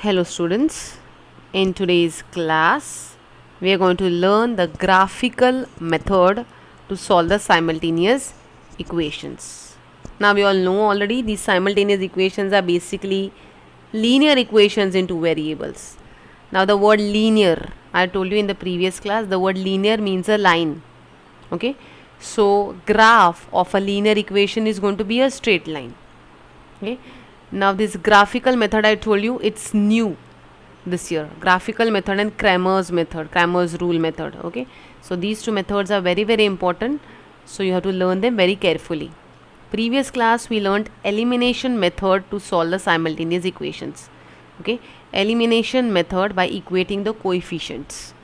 Hello students, in today's class we are going to learn the graphical method to solve the simultaneous equations. Now we all know already these simultaneous equations are basically linear equations into variables. Now the word linear, I told you in the previous class, the word linear means a line. Okay, so graph of a linear equation is going to be a straight line. Okay, now this graphical method I told you, it's new this year. Graphical method and Cramer's rule method. Okay, so these two methods are very important, so you have to learn them very carefully. Previous class we learned elimination method to solve the simultaneous equations. Okay, elimination method by equating the coefficients.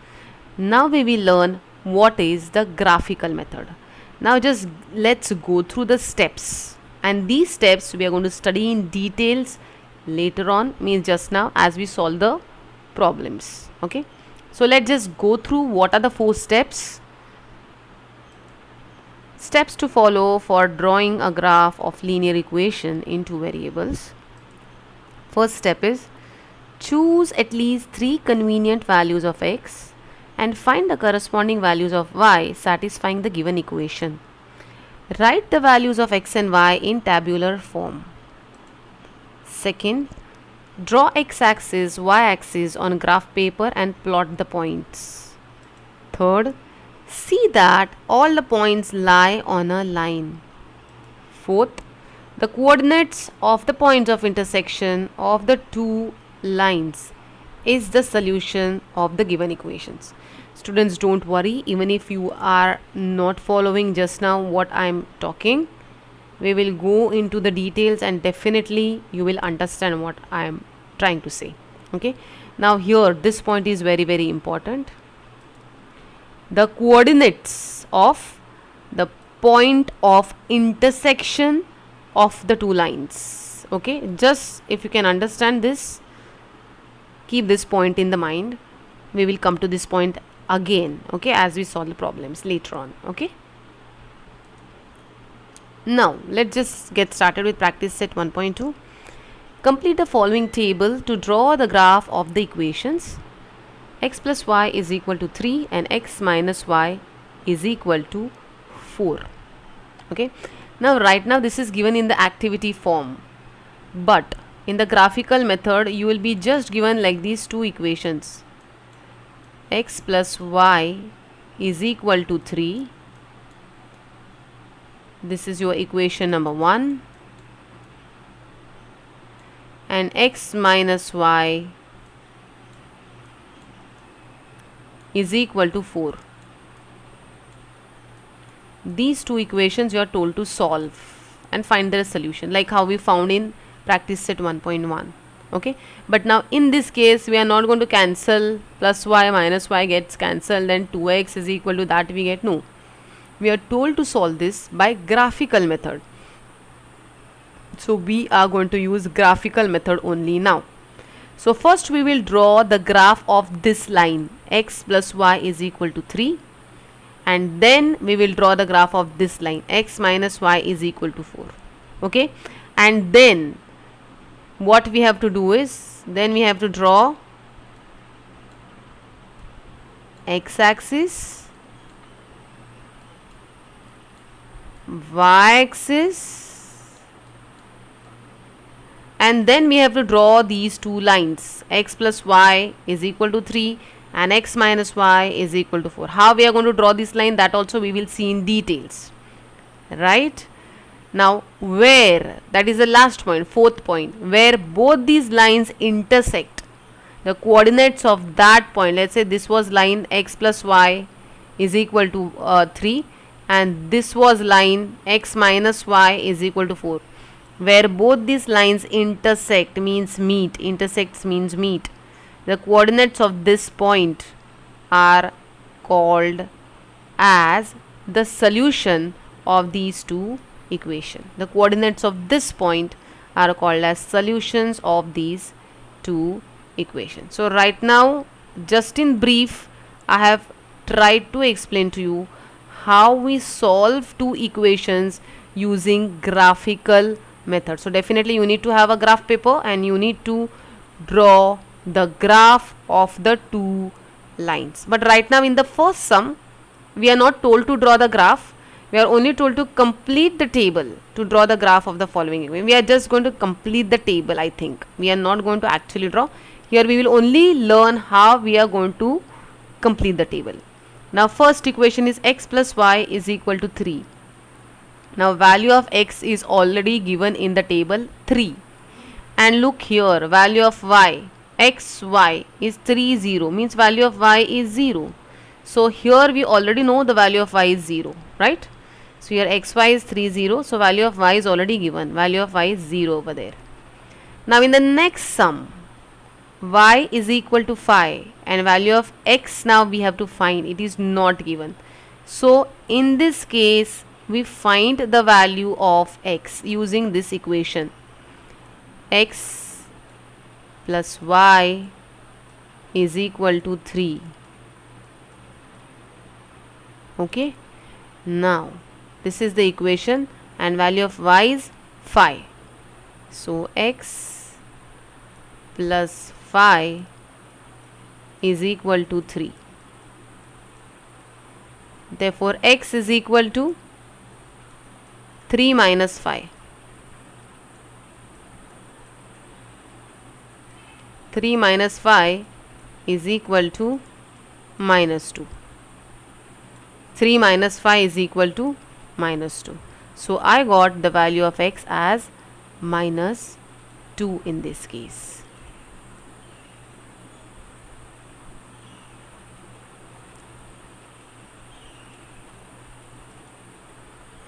Now we will learn what is the graphical method. Now just let's go through the steps, and these steps we are going to study in details later on, means just now as we solve the problems. Okay, so let's just go through what are the 4 steps. Steps to follow for drawing a graph of linear equation into variables. First step is choose at least 3 convenient values of x and find the corresponding values of y satisfying the given equation. Write the values of x and y in tabular form. Second, draw x-axis, y-axis on graph paper and plot the points. Third, see that all the points lie on a line. Fourth, the coordinates of the points of intersection of the two lines is the solution of the given equations. Students, don't worry, even if you are not following just now what I am talking, we will go into the details and definitely you will understand what I am trying to say. Okay, now here this point is very important. The coordinates of the point of intersection of the two lines. Okay, just if you can understand this, keep this point in the mind. We will come to this point again, okay, as we solve the problems later on. Okay, now let's just get started with practice set 1.2. Complete the following table to draw the graph of the equations x plus y is equal to 3 and x minus y is equal to 4. Okay, now right now this is given in the activity form, but in the graphical method you will be just given like these two equations. X plus y is equal to 3. This is your equation number 1. And x minus y is equal to 4. These two equations you are told to solve and find their solution, like how we found in practice set 1.1. okay, but now in this case we are not going to cancel plus y minus y gets cancelled and 2x is equal to that we get. No, we are told to solve this by graphical method, so we are going to use graphical method only now. So first we will draw the graph of this line x plus y is equal to 3, and then we will draw the graph of this line x minus y is equal to 4. okay, and then what we have to do is, then we have to draw x-axis, y-axis, and then we have to draw these two lines x plus y is equal to 3 and x minus y is equal to 4. How we are going to draw this line, that also we will see in details, right? Now where, that is the last point, 4th point, where both these lines intersect, the coordinates of that point, let's say this was line x plus y is equal to 3 and this was line x minus y is equal to 4. Where both these lines intersect means meet, intersects means meet, the coordinates of this point are called as the solution of these two equation. The coordinates of this point are called as solutions of these two equations. So right now, just in brief, I have tried to explain to you how we solve two equations using graphical method. So definitely you need to have a graph paper and you need to draw the graph of the two lines. But right now in the first sum, we are not told to draw the graph. We are only told to complete the table to draw the graph of the following equation. We are just going to complete the table, I think. We are not going to actually draw. Here we will only learn how we are going to complete the table. Now first equation is x plus y is equal to 3. Now value of x is already given in the table 3. And look here, value of y, xy is 3, 0, means value of y is 0. So here we already know the value of y is 0, right? So here xy is 3, 0, so value of y is already given, value of y is 0 over there. Now in the next sum, y is equal to 5 and value of x now we have to find, it is not given. So in this case, we find the value of x using this equation. X plus y is equal to 3. Okay, now this is the equation and value of y is 5. So x plus 5 is equal to 3. Therefore x is equal to 3 minus 5. 3 minus 5 is equal to minus 2. 3 minus 5 is equal to minus 2. So I got the value of x as minus 2 in this case.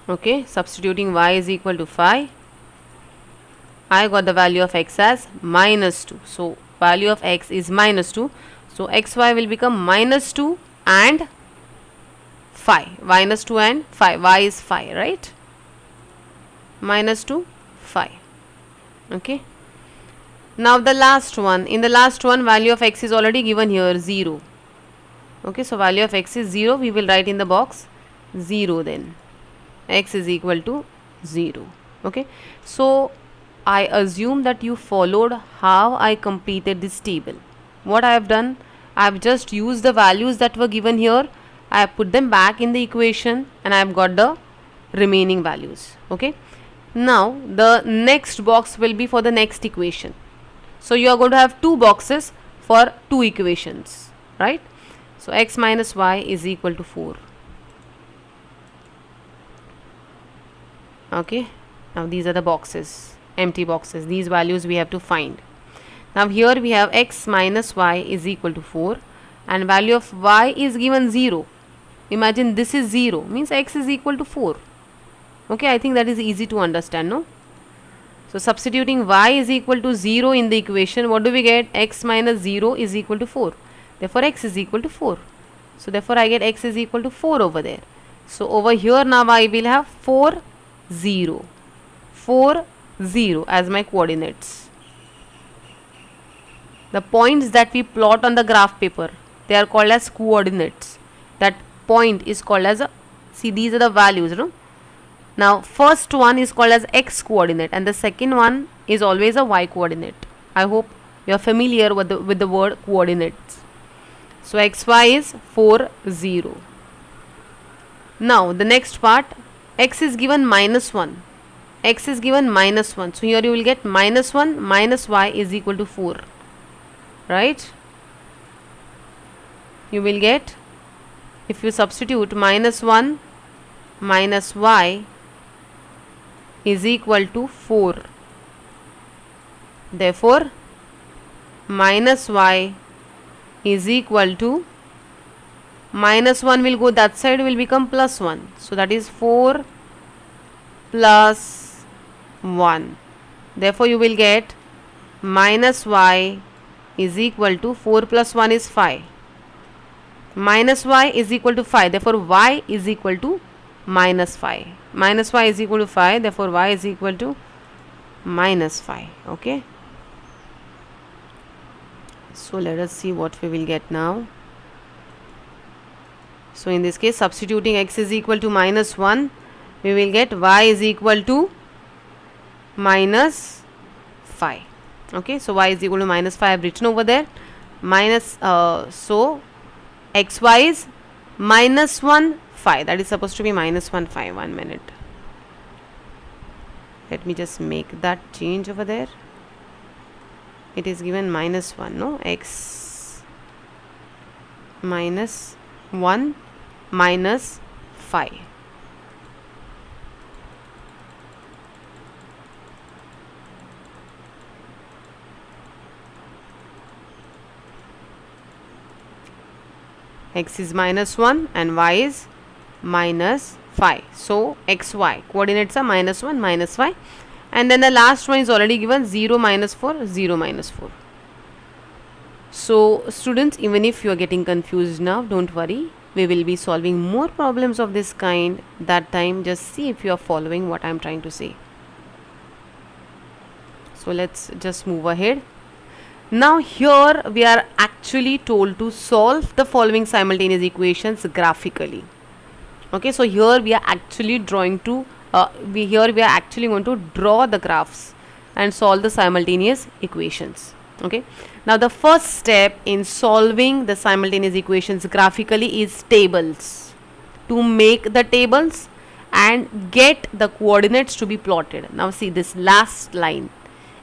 Okay, substituting y is equal to 5. I got the value of x as minus 2. So value of x is minus 2. So xy will become minus 2 and 5. Minus 2 and 5. Y is 5, right? Minus 2, 5. Okay. Now the last one. In the last one, value of x is already given here, 0. Okay, so value of x is 0. We will write in the box 0 then. X is equal to 0. Okay. So I assume that you followed how I completed this table. What I have done, I have just used the values that were given here. I have put them back in the equation and I have got the remaining values. Okay. Now the next box will be for the next equation. So you are going to have two boxes for two equations, right? So x minus y is equal to 4. Okay. Now these are the boxes, empty boxes. These values we have to find. Now here we have x minus y is equal to 4 and value of y is given 0. Imagine this is 0, means x is equal to 4. Okay, I think that is easy to understand, no? So substituting y is equal to 0 in the equation, what do we get? X minus 0 is equal to 4. Therefore x is equal to 4. So therefore I get x is equal to 4 over there. So over here now I will have 4, 0. 4, 0 as my coordinates. The points that we plot on the graph paper, they are called as coordinates. That point is called as a, see these are the values, no? Now first one is called as x coordinate and the second one is always a y coordinate. I hope you are familiar with the word coordinates. So xy is 4, 0. Now the next part, x is given minus 1. X is given minus 1. So here you will get minus 1 minus y is equal to 4. Right? You will get, if you substitute minus 1 minus y is equal to 4. Therefore, minus y is equal to, minus 1 will go that side, will become plus 1. So that is 4 plus 1. Therefore, you will get minus y is equal to 4 plus 1 is 5. Minus y is equal to 5. Therefore, y is equal to minus 5. Minus y is equal to 5. Therefore, y is equal to minus 5. Okay. So let us see what we will get now. So in this case, substituting x is equal to minus 1, we will get y is equal to minus 5. Okay, so y is equal to minus 5, I've written over there. Minus, so xy is minus 1, 5. That is supposed to be minus 1, 5. 1 minute. Let me just make that change over there. It is given minus 1, no? X minus 1 minus 5. X is minus 1 and y is minus 5. So xy coordinates are minus 1 minus 5, and then the last one is already given 0 minus 4 0 minus 4. So students, even if you are getting confused now, don't worry, we will be solving more problems of this kind. That time just see if you are following what I am trying to say. So let's just move ahead. Now here we are actually told to solve the following simultaneous equations graphically. Okay, so here we are actually drawing to we are actually going to draw the graphs and solve the simultaneous equations. Okay, now the first step in solving the simultaneous equations graphically is tables. To make the tables and get the coordinates to be plotted. Now see this last line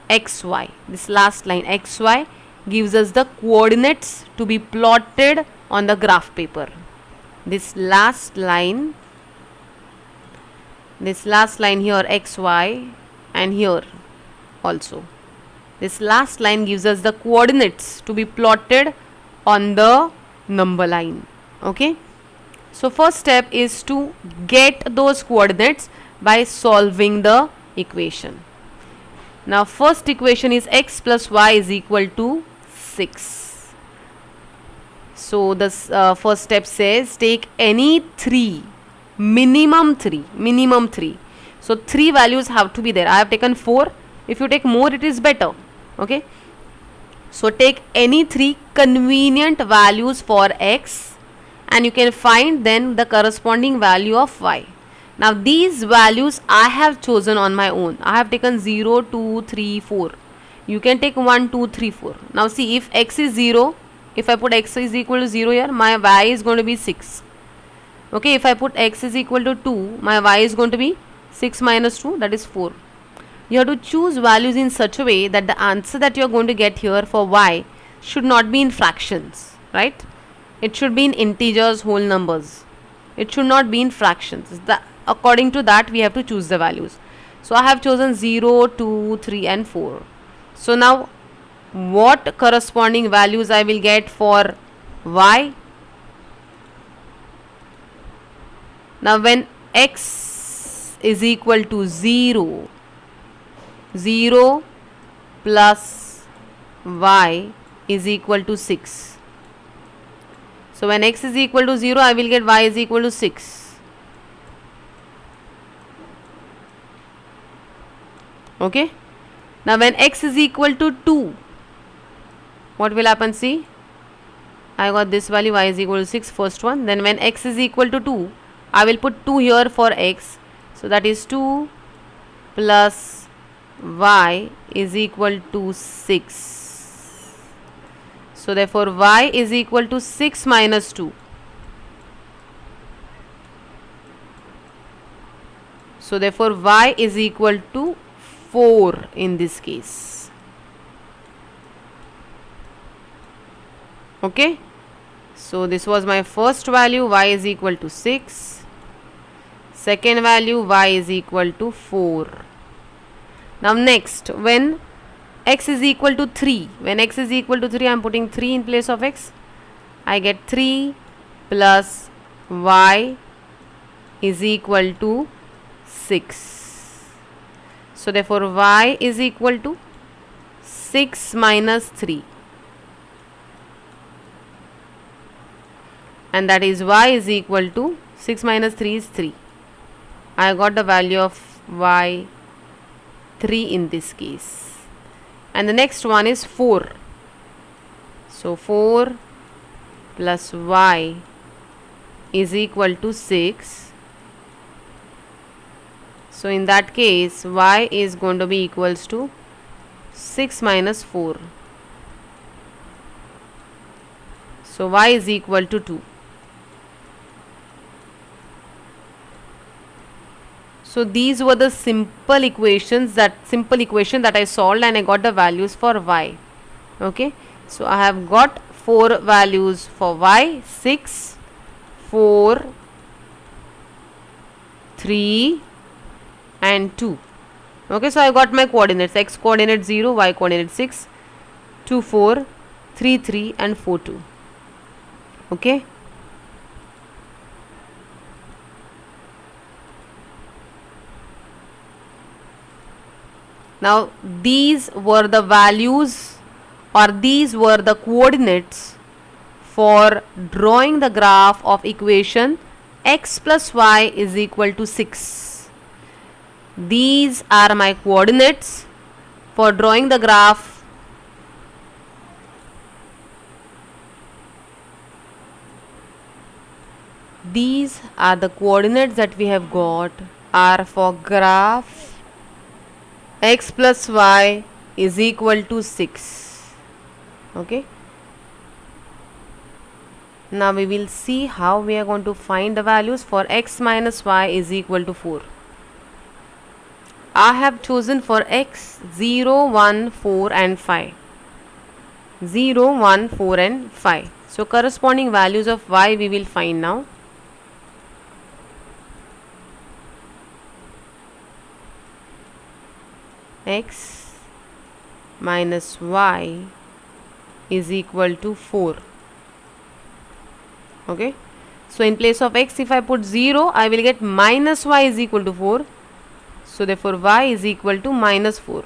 xy, this last line xy gives us the coordinates to be plotted on the graph paper. This last line here xy, and here also this last line gives us the coordinates to be plotted on the number line. Okay, so first step is to get those coordinates by solving the equation. Now first equation is x plus y is equal to 6. So this first step says take any 3, minimum 3. So 3 values have to be there. I have taken 4. If you take more, it is better. Okay, so take any 3 convenient values for x, and you can find then the corresponding value of y. Now these values I have chosen on my own. I have taken 0, 2, 3, 4. You can take 1, 2, 3, 4. Now see, if x is 0, if I put x is equal to 0 here, my y is going to be 6. Okay, if I put x is equal to 2, my y is going to be 6 minus 2, that is 4. You have to choose values in such a way that the answer that you are going to get here for y should not be in fractions, right? It should be in integers, whole numbers. It should not be in fractions. According to that, we have to choose the values. So I have chosen 0, 2, 3 and 4. So now what corresponding values I will get for y? Now when x is equal to 0, 0 plus y is equal to 6. So when x is equal to 0, I will get y is equal to 6. Okay, now when x is equal to 2, what will happen? See, I got this value, y is equal to 6, first one. Then when x is equal to 2, I will put 2 here for x. So that is 2 plus y is equal to 6. So therefore y is equal to 6 minus 2. So therefore y is equal to 4 in this case. Okay, so this was my first value, y is equal to 6. Second value, y is equal to 4. Now next, when x is equal to 3, when x is equal to 3, I am putting 3 in place of x. I get 3 plus y is equal to 6. So therefore y is equal to 6 minus 3, and that is y is equal to 6 minus 3 is 3. I got the value of y 3 in this case. And the next one is 4. So 4 plus y is equal to 6. So in that case y is going to be equals to 6 minus 4. So y is equal to 2. So these were the simple equation that I solved, and I got the values for y. Okay, so I have got 4 values for y: 6, 4, 3 and 2. Okay, so I got my coordinates: x coordinate 0, y coordinate 6, 2 4, 3 3 and 4 2. Okay, now these were the values, or these were the coordinates for drawing the graph of equation x plus y is equal to 6. These are my coordinates for drawing the graph these are the coordinates that we have got are for graph x plus y is equal to 6. Okay, now we will see how we are going to find the values for x minus y is equal to 4. I have chosen for x 0, 1, 4 and 5. 0, 1, 4 and 5. So corresponding values of y we will find now. X minus y is equal to 4. Okay, so in place of x, if I put 0, I will get minus y is equal to 4. So therefore y is equal to minus 4.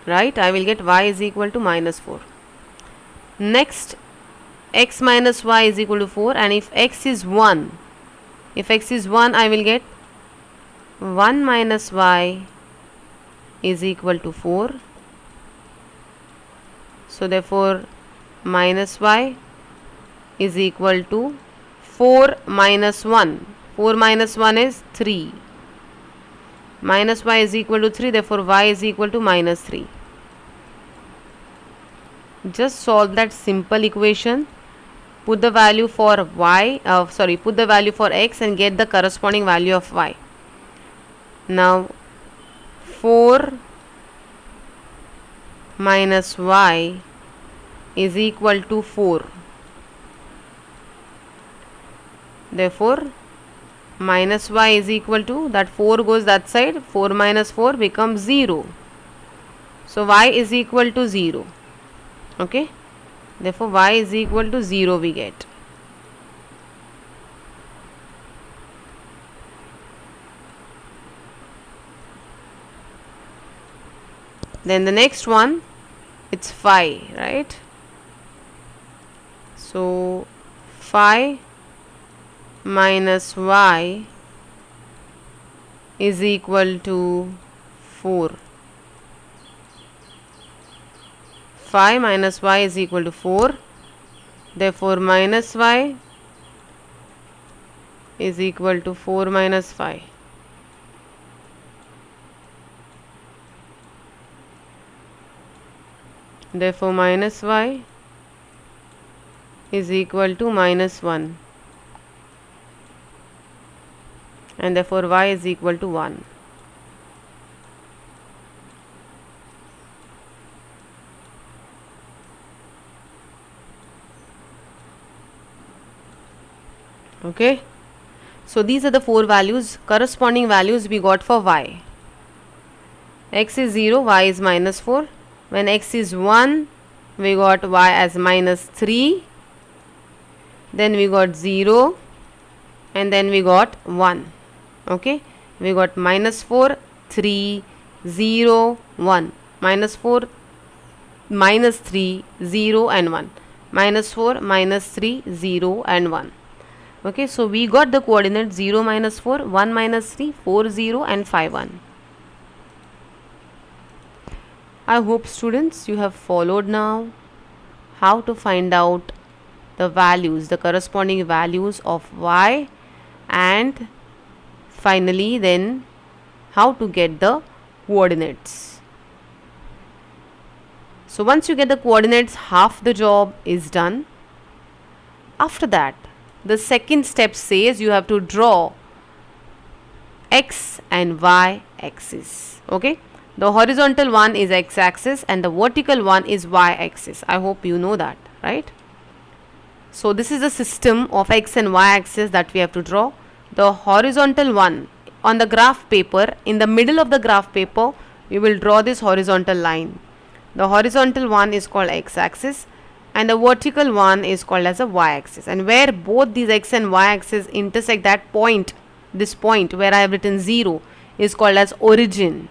Right, I will get y is equal to minus 4. Next, x minus y is equal to 4, and if x is 1, I will get 1 minus y is equal to 4. So therefore minus y is equal to 4 minus 1. 4 minus 1 is 3. Minus y is equal to 3, therefore y is equal to minus 3. Just solve that simple equation. Put the value for y, put the value for x and get the corresponding value of y. Now 4 minus y is equal to 4. Therefore minus y is equal to, that 4 goes that side, 4 minus 4 becomes 0. So y is equal to 0. Okay, therefore y is equal to 0 we get. Then the next one, it's 5, right? So 5 minus y is equal to 4. 5 minus y is equal to 4. Therefore minus y is equal to 4 minus 5. Therefore minus y is equal to minus 1. And therefore y is equal to 1. Okay, so these are the 4 values, corresponding values we got for y. X is 0, y is minus 4. When x is 1, we got y as minus 3. Then we got 0, and then we got 1. Okay, we got minus 4, 3, 0, 1. Minus 4, minus 3, 0 and 1. Minus 4, minus 3, 0 and 1. Okay, so we got the coordinates 0 minus 4, 1 minus 3, 4 0 and 5 1. I hope students you have followed now how to find out the values, the corresponding values of y and Finally, then how to get the coordinates. So once you get the coordinates, half the job is done. After that, the second step says you have to draw x and y axis. Okay, the horizontal one is x axis and the vertical one is y axis. I hope you know that, right? So this is the system of x and y axis that we have to draw. The horizontal one on the graph paper, in the middle of the graph paper, we will draw this horizontal line. The horizontal one is called x axis and the vertical one is called as a y axis. And where both these x and y axis intersect, that point, this point where I have written 0 is called as origin.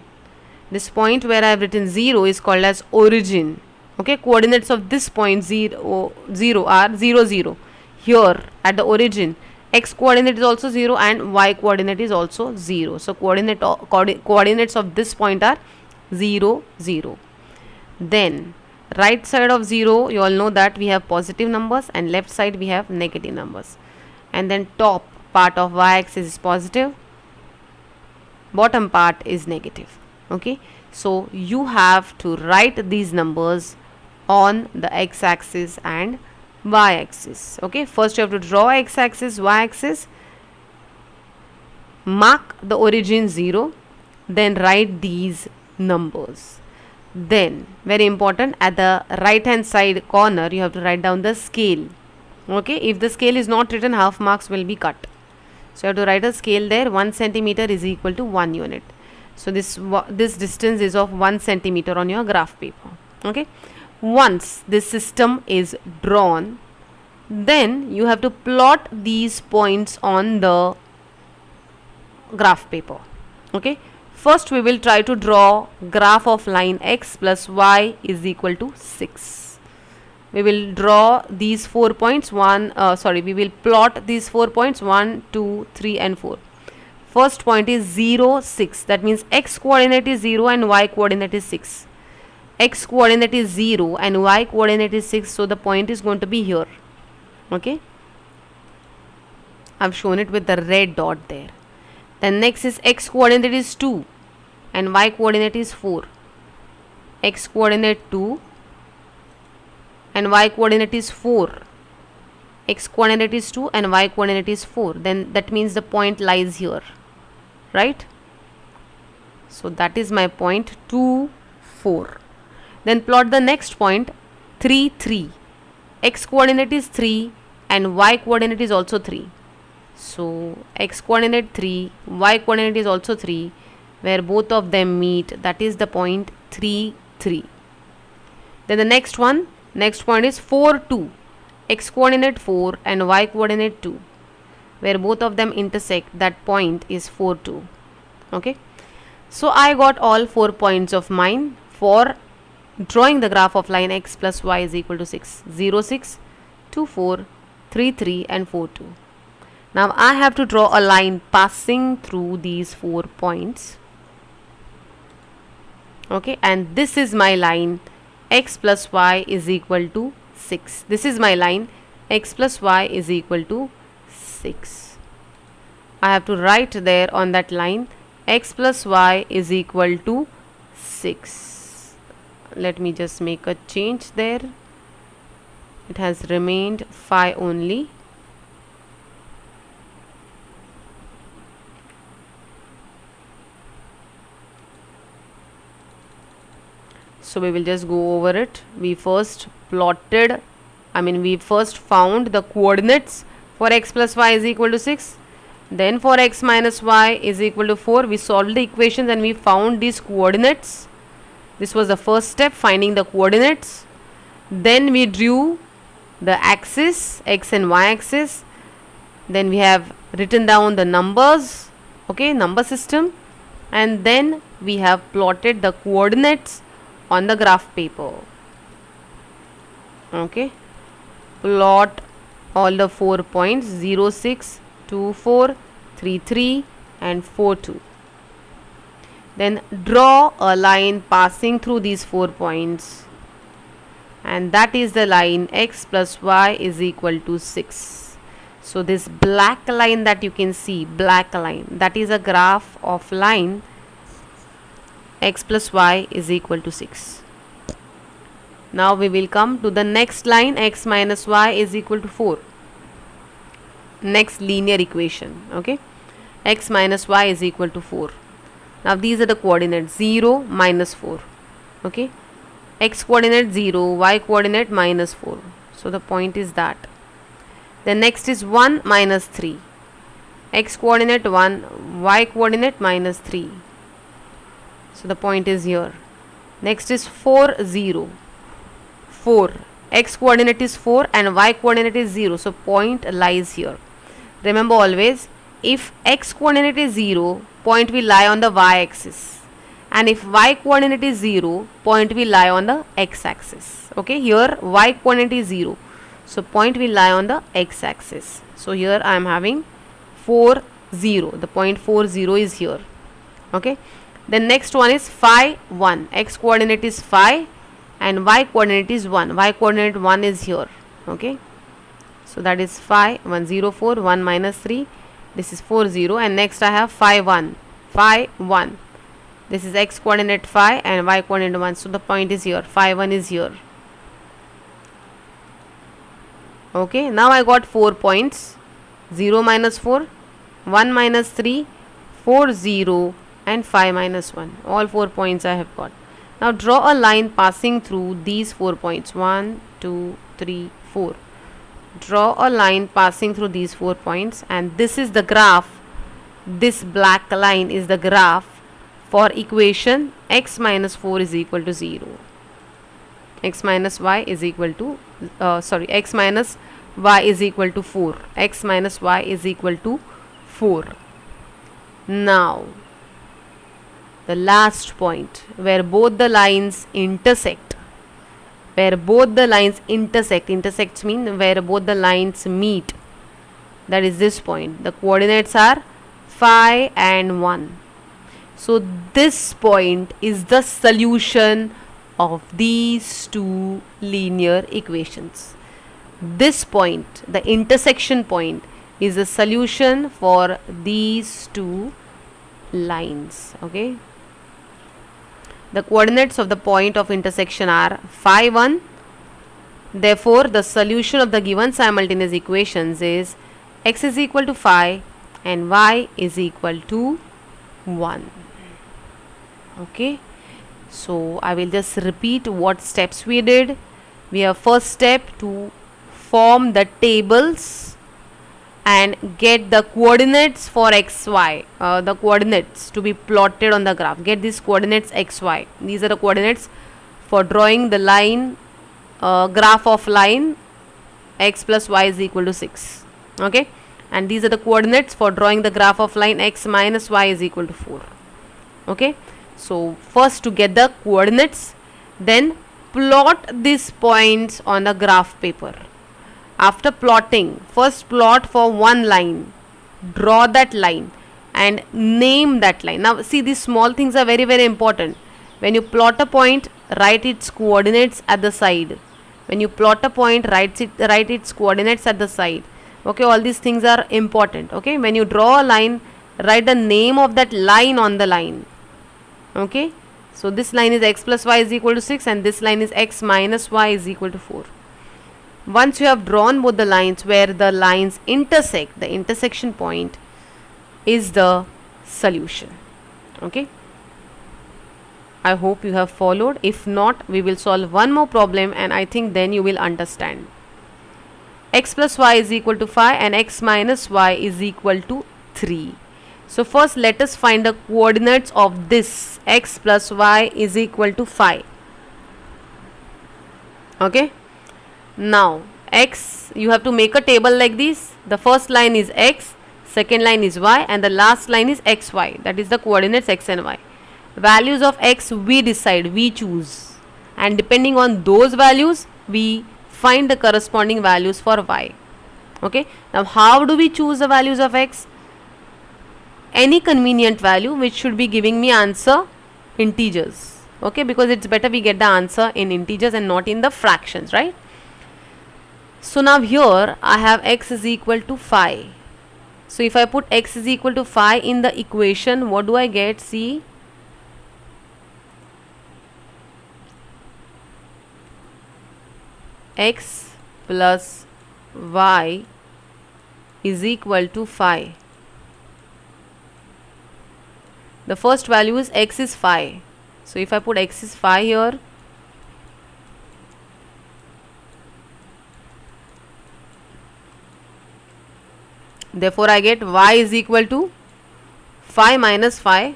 This point where I have written 0 is called as origin. Okay, coordinates of this point 0, 0 are 0, 0. Here at the origin, x coordinate is also 0 and y coordinate is also 0. So coordinates of this point are 0, 0. Then right side of 0, you all know that we have positive numbers and left side we have negative numbers. And then top part of y-axis is positive, bottom part is negative. Okay, so you have to write these numbers on the x-axis and y-axis. Okay, first you have to draw x-axis, y-axis, mark the origin 0, then write these numbers. Then very important, at the right hand side corner you have to write down the scale. Okay, if the scale is not written, half marks will be cut. So you have to write a scale there. 1 centimeter is equal to 1 unit. So this distance is of 1 centimeter on your graph paper. Okay, once this system is drawn, then you have to plot these points on the graph paper. Okay, first we will try to draw graph of line x plus y is equal to 6. We will draw these 4 points, we will plot these 4 points 1, 2, 3 and 4. First point is 0, 6. That means x coordinate is 0 and y coordinate is 6. X coordinate is 0 and y coordinate is 6. So the point is going to be here. Okay, I've shown it with the red dot there. Then next is x coordinate is 2 and y coordinate is 4. X coordinate 2 and y coordinate is 4. X coordinate is 2 and y coordinate is 4. Then that means the point lies here, right? So that is my point 2, 4. Then plot the next point 3, 3. X coordinate is 3 and y coordinate is also 3. So x coordinate 3, y coordinate is also 3, where both of them meet, that is the point 3, 3. Then the next point is 4, 2. X coordinate 4 and y coordinate 2, where both of them intersect, that point is 4, 2. Okay, so I got all 4 points of mine for drawing the graph of line x plus y is equal to 6. 0, 6, 2, 4, 3, 3 and 4, 2. Now I have to draw a line passing through these 4 points. Okay, and this is my line x plus y is equal to 6. This is my line x plus y is equal to 6. I have to write there on that line x plus y is equal to 6. Let me just make a change there. It has remained 5 only. So we will just go over it. We first found the coordinates for x plus y is equal to 6. Then for x minus y is equal to 4, we solved the equations and we found these coordinates. This was the first step, finding the coordinates. Then we drew the axis, x and y axis. Then we have written down the numbers, okay, number system. And then we have plotted the coordinates on the graph paper. Okay, plot all the 4 points 0, 6, 2, 4, 3, 3 and 4, 2. Then draw a line passing through these 4 points, and that is the line x plus y is equal to 6. So this black line that you can see, black line, that is a graph of line x plus y is equal to 6. Now we will come to the next line, x minus y is equal to 4. Next linear equation, okay, x minus y is equal to 4. Now these are the coordinates, 0 minus 4, okay, x coordinate 0, y coordinate minus 4. So the point is that. Then next is 1 minus 3, x coordinate 1, y coordinate minus 3. So the point is here. Next is 4, 0, 4, x coordinate is 4 and y coordinate is 0. So point lies here. Remember always, if x coordinate is 0, point will lie on the y axis, and if y coordinate is 0, point will lie on the x axis. Okay, here y coordinate is 0, so point will lie on the x axis. So here I am having 4, 0, the point 4, 0 is here. Okay, then next one is phi 1, x coordinate is phi and y coordinate is 1, y coordinate 1 is here. Okay, so that is phi 1, 0, 4, 1 minus 3, this is 4, 0, and next I have phi 1, this is x coordinate phi and y coordinate 1. So the point is here, phi 1 is here. Okay, now I got 4 points, 0 minus 4, 1 minus 3, 4, 0 and phi minus 1. All 4 points I have got. Now draw a line passing through these 4 points, 1, 2, 3, 4. Draw a line passing through these 4 points, and this is the graph. This black line is the graph for equation x minus 4 is equal to 0. X minus y is equal to x minus y is equal to 4. X minus y is equal to 4. Now the last point where both the lines intersect. Where both the lines intersect. Intersects mean where both the lines meet. That is this point. The coordinates are phi and 1. So this point is the solution of these two linear equations. This point, the intersection point, is the solution for these two lines. Okay. The coordinates of the point of intersection are phi 1. Therefore, the solution of the given simultaneous equations is x is equal to phi and y is equal to 1. Okay. So I will just repeat what steps we did. We have first step to form the tables and get the coordinates for xy, the coordinates to be plotted on the graph. Get these coordinates xy. These are the coordinates for drawing the line, graph of line x plus y is equal to 6. Okay, and these are the coordinates for drawing the graph of line x minus y is equal to 4. Okay, so first to get the coordinates, then plot these points on the graph paper. After plotting, first plot for one line, draw that line and name that line. Now see, these small things are very important. When you plot a point, write its coordinates at the side. When you plot a point, write its coordinates at the side. Okay, all these things are important. Okay, when you draw a line, write the name of that line on the line. Okay, so this line is x plus y is equal to 6 and this line is x minus y is equal to 4. Once you have drawn both the lines where the lines intersect, the intersection point is the solution. Okay, I hope you have followed. If not, we will solve one more problem and I think then you will understand. X plus y is equal to phi and x minus y is equal to 3. So first let us find the coordinates of this x plus y is equal to phi. Okay, now x, you have to make a table like this. The first line is x, second line is y and the last line is xy, that is the coordinates x and y. Values of x we decide, we choose, and depending on those values we find the corresponding values for y. Okay, now how do we choose the values of x? Any convenient value which should be giving me answer integers. Okay, because it's better we get the answer in integers and not in the fractions, right? So now here I have x is equal to 5. So if I put x is equal to 5 in the equation, what do I get? See, x plus y is equal to 5. The first value is x is 5. So if I put x is 5 here, therefore I get y is equal to 5 minus 5,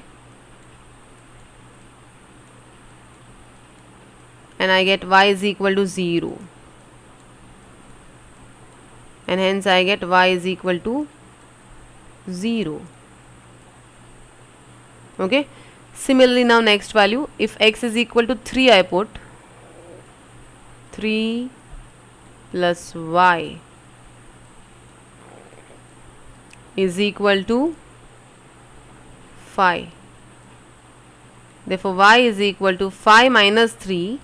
and I get y is equal to 0, and hence I get y is equal to 0. Okay. Similarly, now next value, if x is equal to 3, I put 3 plus y is equal to 5. Therefore y is equal to 5 minus 3,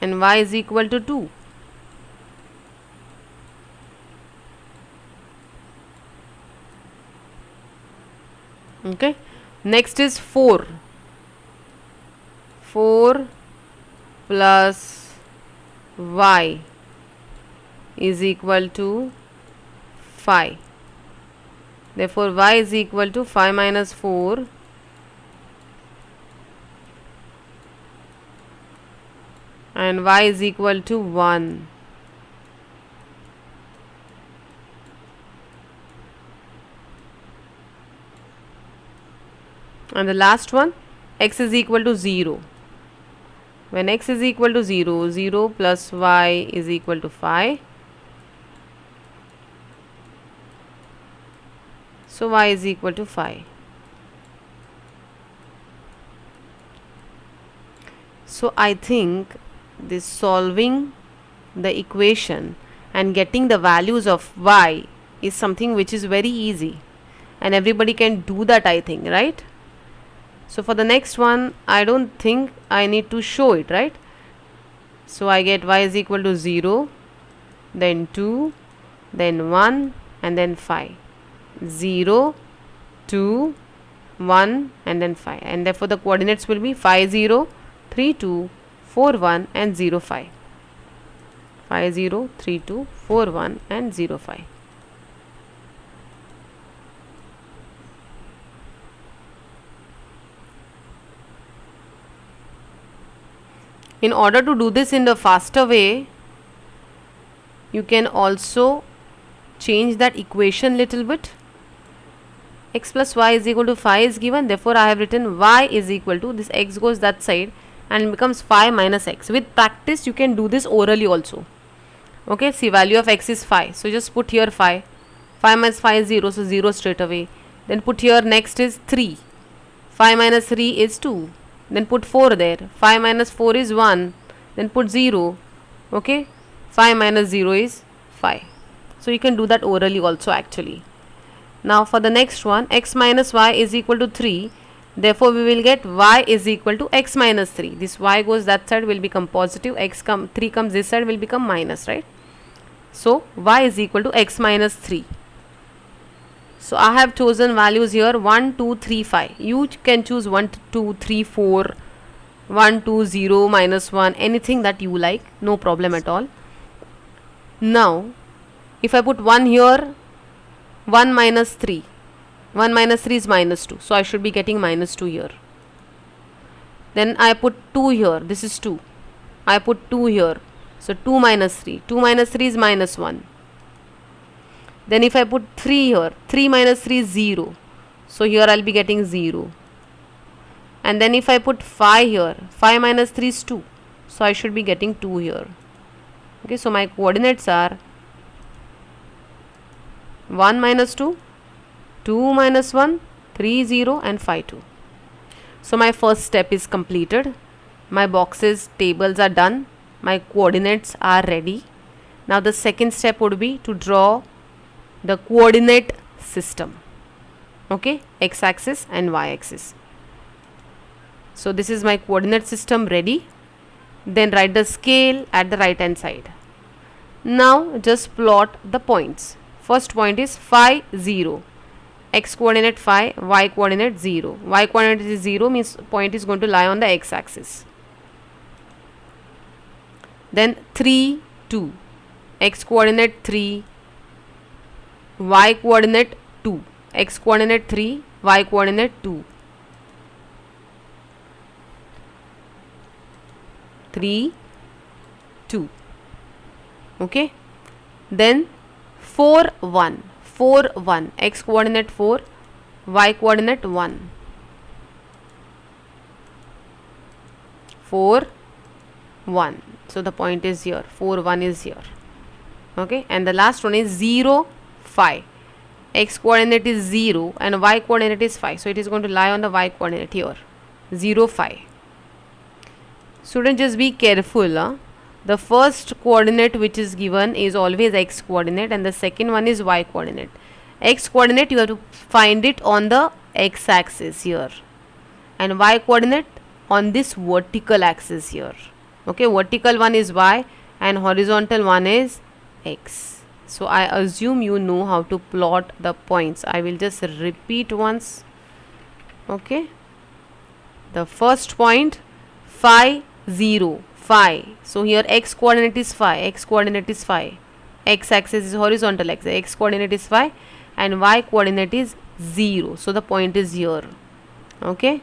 and y is equal to 2. Okay. Next is 4. 4 plus y is equal to 5. Therefore y is equal to 5 minus 4, and y is equal to 1. And the last one, x is equal to 0. When x is equal to 0, 0 plus y is equal to 5. So y is equal to 5. So I think this solving the equation and getting the values of y is something which is very easy, and everybody can do that, I think, right? So for the next one, I don't think I need to show it, right? So I get y is equal to 0, then 2, then 1, and then 5. 0, 2, 1, and then 5. And therefore the coordinates will be 5, 0, 3, 2, 4, 1, and 0, 5. 5, 0, 3, 2, 4, 1, and 0, 5. In order to do this in the faster way, you can also change that equation little bit. X plus y is equal to 5 is given, therefore I have written y is equal to, this x goes that side and it becomes 5 minus x. With practice you can do this orally also. Okay, see, value of x is 5, so just put here 5. 5 minus 5 is 0, so 0 straight away. Then put here next is 3. 5 minus 3 is 2. Then put 4 there. 5 minus 4 is 1. Then put 0. Okay. 5 minus 0 is 5. So you can do that orally also actually. Now for the next one, x minus y is equal to 3. Therefore we will get y is equal to x minus 3. This y goes that side, will become positive. 3 comes this side, will become minus, right? So y is equal to x minus 3. So I have chosen values here 1, 2, 3, 5. You can choose 1, 2, 3, 4, 1, 2, 0, minus 1, anything that you like, no problem at all. Now, if I put 1 here, 1 minus 3. 1 minus 3 is minus 2. So I should be getting minus 2 here. Then I put 2 here. This is 2. I put 2 here. So 2 minus 3. 2 minus 3 is minus 1. Then if I put 3 here, 3 minus 3 is 0. So here I will be getting 0. And then if I put 5 here, 5 minus 3 is 2. So I should be getting 2 here. Okay, so my coordinates are 1 minus 2, 2 minus 1, 3, 0, and 5, 2. So my first step is completed. My boxes, tables are done. My coordinates are ready. Now the second step would be to draw the coordinate system. Okay, x axis and y axis. So this is my coordinate system ready. then write the scale at the right hand side. Now just plot the points. First point is phi 0, x coordinate phi, y coordinate 0. Y coordinate is 0 means point is going to lie on the x axis. Then 3 2, x coordinate 3, y coordinate 2, x coordinate 3, y coordinate 2. 3 2. Okay, then 4 1, 4 1, x coordinate 4, y coordinate 1. 4 1, so the point is here, 4 1 is here. Okay, and the last one is 0 5, x coordinate is 0 and y coordinate is 5, so it is going to lie on the y coordinate here, 0 5. Students, just be careful, the first coordinate which is given is always x coordinate and the second one is y coordinate. X coordinate you have to find it on the x axis here, and y coordinate on this vertical axis here. Okay, vertical one is y and horizontal one is x. So I assume you know how to plot the points. I will just repeat once. Okay, the first point phi 0 phi, so here x coordinate is phi, x coordinate is phi, x axis is horizontal axis, x coordinate is phi and y coordinate is 0, so the point is here. Okay,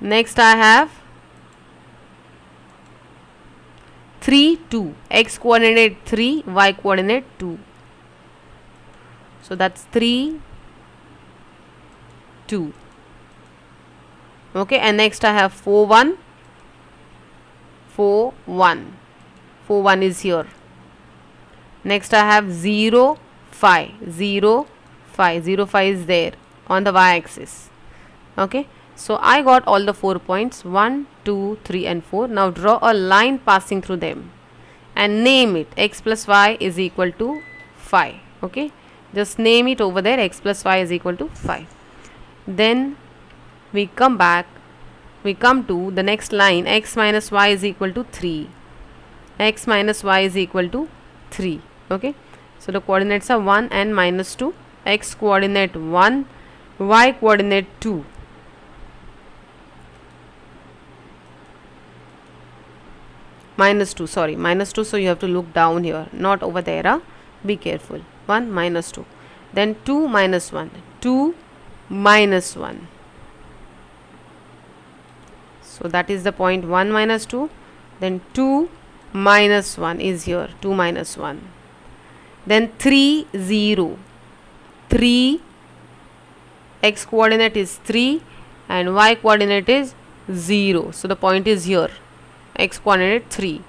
next I have 3 2, x coordinate 3, y coordinate 2, so that's 3 2. Okay, and next I have 4 1, 4 1, 4 1 is here. Next I have 0 5, 0 5, 0 5 is there on the y axis. Okay, so I got all the 4 points, 1 2 3 and 4. Now draw a line passing through them and name it. X plus y is equal to 5. Okay, just name it over there, x plus y is equal to 5. Then we come back, we come to the next line, x minus y is equal to 3, x minus y is equal to 3. Okay, so the coordinates are 1 and minus 2, x coordinate 1, y coordinate 2. Minus 2, sorry, minus 2, so you have to look down here, not over there. Be careful. 1 minus 2, then 2 minus 1, 2 minus 1. So that is the point 1 minus 2, then 2 minus 1 is here, 2 minus 1. Then 3 0, 3, x coordinate is 3 and y coordinate is 0, so the point is here, x coordinate 3.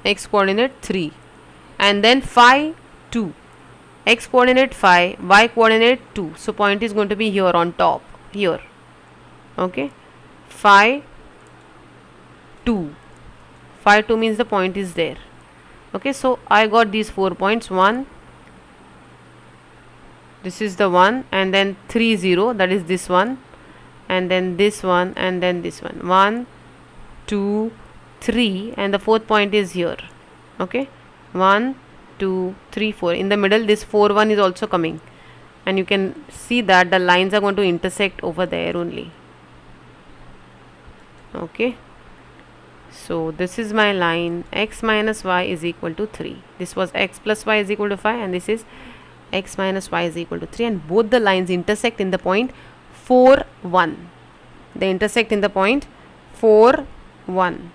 X coordinate 3, and then phi 2, x coordinate 5, y coordinate 2, so point is going to be here on top here. Okay, phi 2, phi 2 means the point is there. Okay, so I got these 4 points, 1, this is the one, and then 3 0, that is this one, and then this one, and then this one, 1 2 3, and the fourth point is here. Okay, 1 2 3 4, in the middle this 4 1 is also coming, and you can see that the lines are going to intersect over there only. Okay, so this is my line, x minus y is equal to 3, this was x plus y is equal to 5 and this is x minus y is equal to 3, and both the lines intersect in the point 4 1, they intersect in the point 4 1.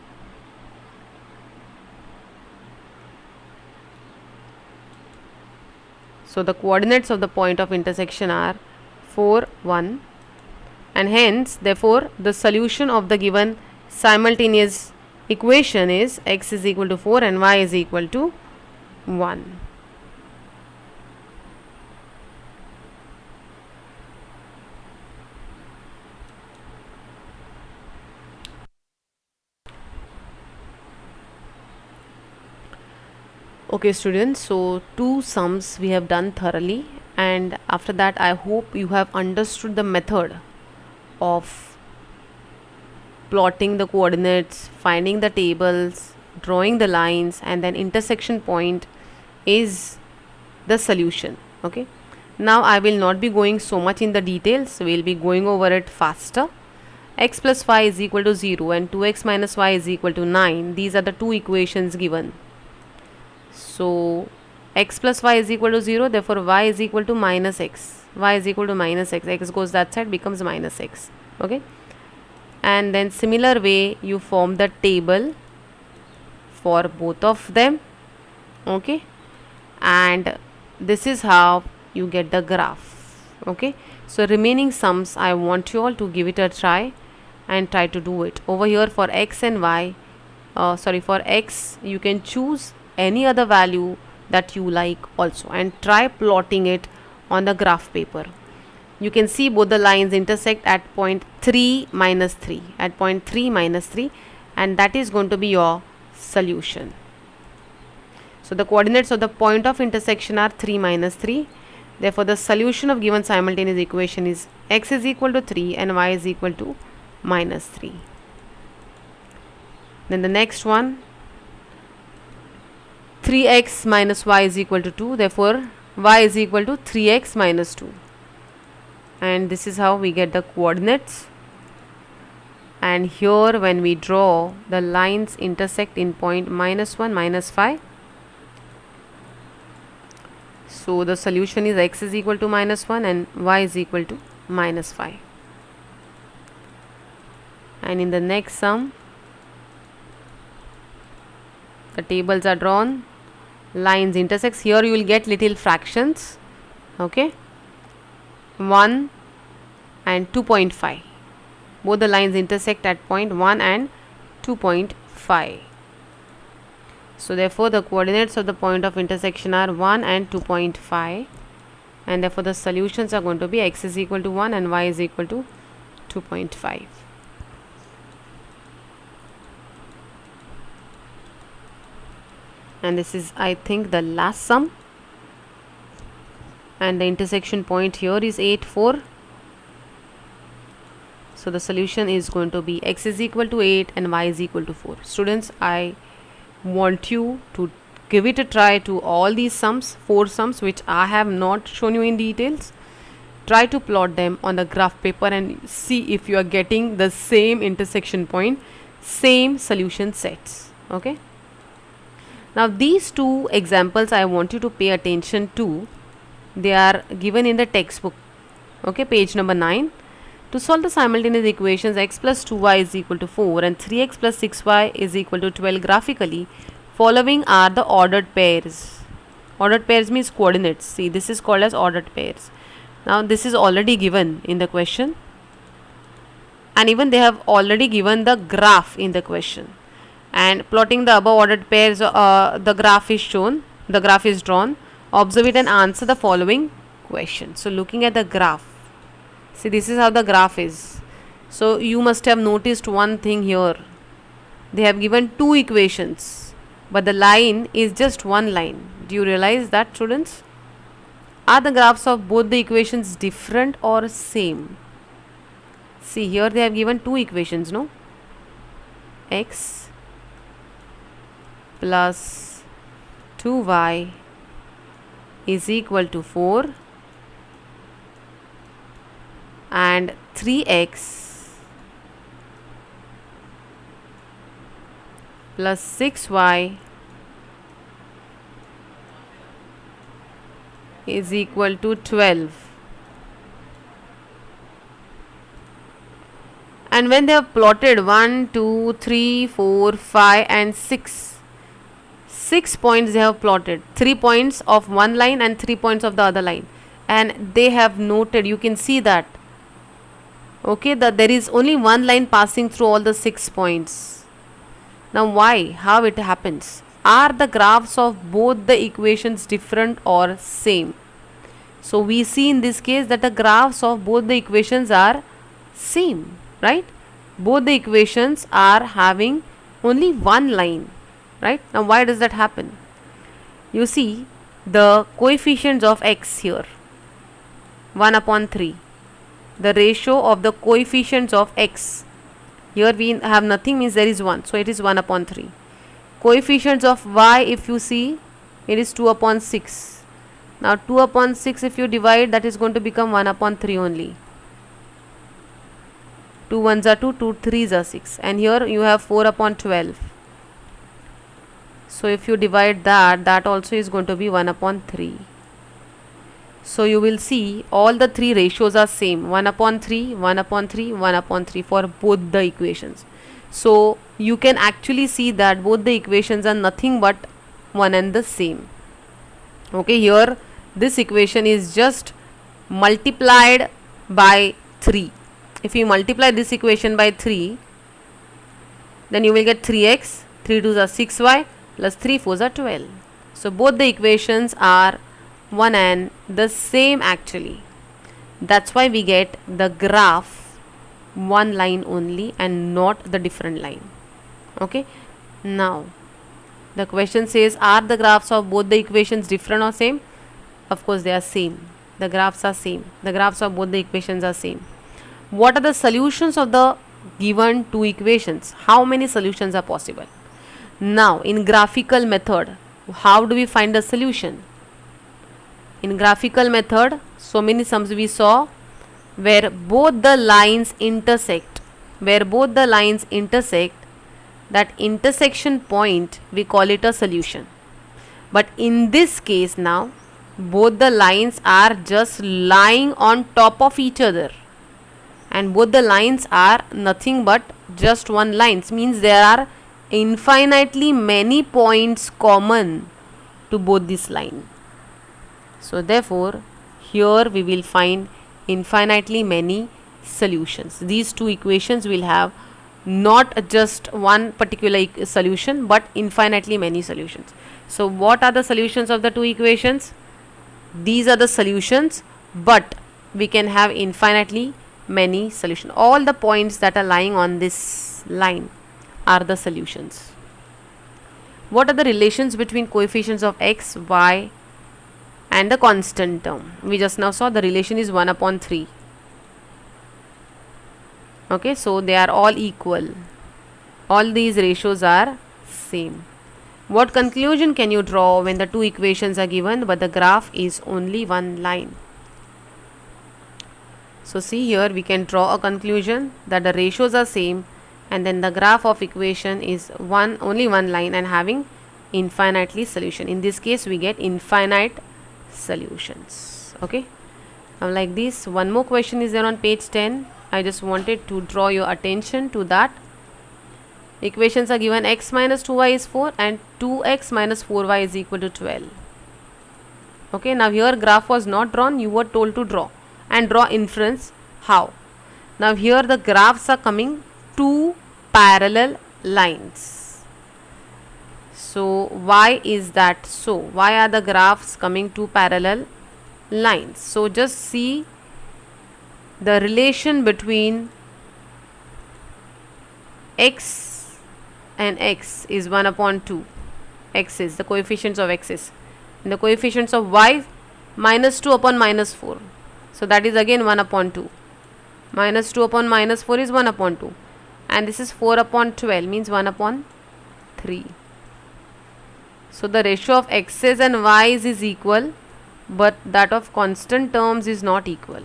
So the coordinates of the point of intersection are 4 1, and hence therefore the solution of the given simultaneous equation is x is equal to 4 and y is equal to 1. Okay students, so two sums we have done thoroughly, and after that I hope you have understood the method of plotting the coordinates, finding the tables, drawing the lines, and then intersection point is the solution. Okay, now I will not be going so much in the details, we'll be going over it faster. X plus y is equal to 0 and 2x minus y is equal to 9. These are the two equations given. So x plus y is equal to 0, therefore y is equal to minus x. Y is equal to minus x. X goes that side, becomes minus x. Okay, and then similar way you form the table for both of them. Okay, and this is how you get the graph. Okay, so remaining sums I want you all to give it a try and try to do it. Over here for x and y, for x you can choose any other value that you like also and try plotting it on the graph paper. You can see both the lines intersect at point 3 minus 3, at point 3 minus 3, and that is going to be your solution. So the coordinates of the point of intersection are 3 minus 3. Therefore the solution of given simultaneous equation is x is equal to 3 and y is equal to minus 3. Then the next one, 3x minus y is equal to 2, therefore y is equal to 3x minus 2, and this is how we get the coordinates. And here when we draw, the lines intersect in point minus 1 minus 5. So the solution is x is equal to minus 1 and y is equal to minus 5. And in the next sum, the tables are drawn, lines intersects. Here you will get little fractions. Okay, 1 and 2.5. Both the lines intersect at point 1 and 2.5. So therefore the coordinates of the point of intersection are 1 and 2.5, and therefore the solutions are going to be x is equal to 1 and y is equal to 2.5. And this is, I think, the last sum, and the intersection point here is 8, 4. So the solution is going to be x is equal to 8 and y is equal to 4. Students, I want you to give it a try to all these sums, 4 sums which I have not shown you in details. Try to plot them on the graph paper and see if you are getting the same intersection point, same solution sets. Okay, now these two examples I want you to pay attention to. They are given in the textbook. Okay, page number 9. To solve the simultaneous equations x plus 2y is equal to 4 and 3x plus 6y is equal to 12 graphically, following are the ordered pairs. Ordered pairs means coordinates. See, this is called as ordered pairs. Now this is already given in the question, and even they have already given the graph in the question. And plotting the above ordered pairs, the graph is shown, the graph is drawn. Observe it and answer the following question. So looking at the graph, see, this is how the graph is. So you must have noticed one thing here. They have given two equations, but the line is just one line. Do you realize that, students? Are the graphs of both the equations different or same? See, here they have given two equations, no? X plus 2y is equal to 4 and 3x plus 6y is equal to 12. And when they have plotted 1, 2, 3, 4, 5 and 6 points they have plotted, 3 points of one line and 3 points of the other line, and they have noted, you can see that, okay, that there is only one line passing through all the 6 points. Now why? How it happens? Are the graphs of both the equations different or same? So we see in this case that the graphs of both the equations are same, right? Both the equations are having only one line, right? Now why does that happen? You see the coefficients of x here. 1 upon 3. The ratio of the coefficients of x. Here we have nothing, means there is 1. So it is 1 upon 3. Coefficients of y, if you see, it is 2 upon 6. Now 2 upon 6, if you divide, that is going to become 1 upon 3 only. 2 ones are 2, 2 threes are 6. And here you have 4 upon 12. So if you divide that, that also is going to be 1 upon 3. So you will see all the three ratios are same, 1 upon 3, 1 upon 3, 1 upon 3 for both the equations. So you can actually see that both the equations are nothing but one and the same. Okay, here this equation is just multiplied by 3. If you multiply this equation by 3, then you will get 3x, 3 2s are 6y, plus 3 4s are 12. So both the equations are one and the same actually. That's why we get the graph one line only and not the different line. Okay, now the question says, are the graphs of both the equations different or same? Of course they are same. The graphs are same. The graphs of both the equations are same. What are the solutions of the given two equations? How many solutions are possible? Now in graphical method, how do we find the solution? In graphical method, so many sums we saw where both the lines intersect. That intersection point, we call it a solution. But in this case now, both the lines are just lying on top of each other. And both the lines are nothing but just one line. Means there are infinitely many points common to both this line. So therefore, here we will find infinitely many solutions. These two equations will have not just one particular solution but infinitely many solutions. So what are the solutions of the two equations? These are the solutions, but we can have infinitely many solutions. All the points that are lying on this line are the solutions. What are the relations between coefficients of x, y and the constant term? We just now saw the relation is 1 upon 3. Okay, so they are all equal. All these ratios are same. What conclusion can you draw when the two equations are given but the graph is only one line? So see, here we can draw a conclusion that the ratios are same and then the graph of equation is only one line and having infinitely solution. In this case we get infinite solutions. Okay, now like this, one more question is there on page 10. I just wanted to draw your attention to that. Equations are given, x minus 2y is 4 and 2x minus 4y is equal to 12. Okay, now here graph was not drawn, you were told to draw and draw inference. How? Now here the graphs are coming two parallel lines. So why is that so? Why are the graphs coming two parallel lines? So just see the relation between x and x is 1 upon 2. X is the coefficients of x's, and the coefficients of y minus 2 upon minus 4. So that is again 1 upon 2. Minus 2 upon minus 4 is 1 upon 2. And this is 4 upon 12 means 1 upon 3. So the ratio of x's and y's is equal, but that of constant terms is not equal.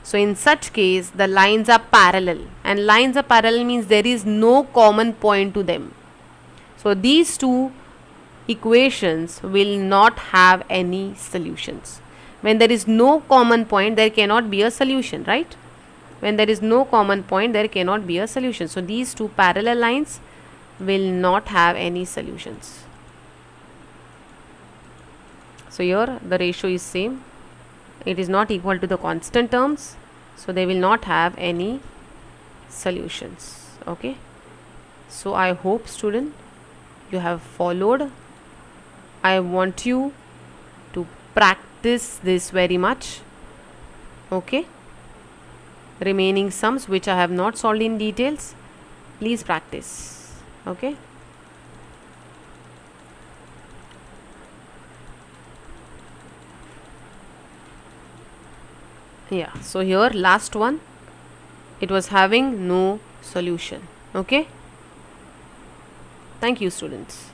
So in such case the lines are parallel, and lines are parallel means there is no common point to them. So these two equations will not have any solutions. When there is no common point, there cannot be a solution, right? When there is no common point, there cannot be a solution. So these two parallel lines will not have any solutions. So here the ratio is same. It is not equal to the constant terms, so they will not have any solutions. Okay, so I hope student you have followed. I want you to practice this very much. Okay, remaining sums which I have not solved in details, please practice. Okay. Yeah, so here last one, it was having no solution. Okay, thank you students.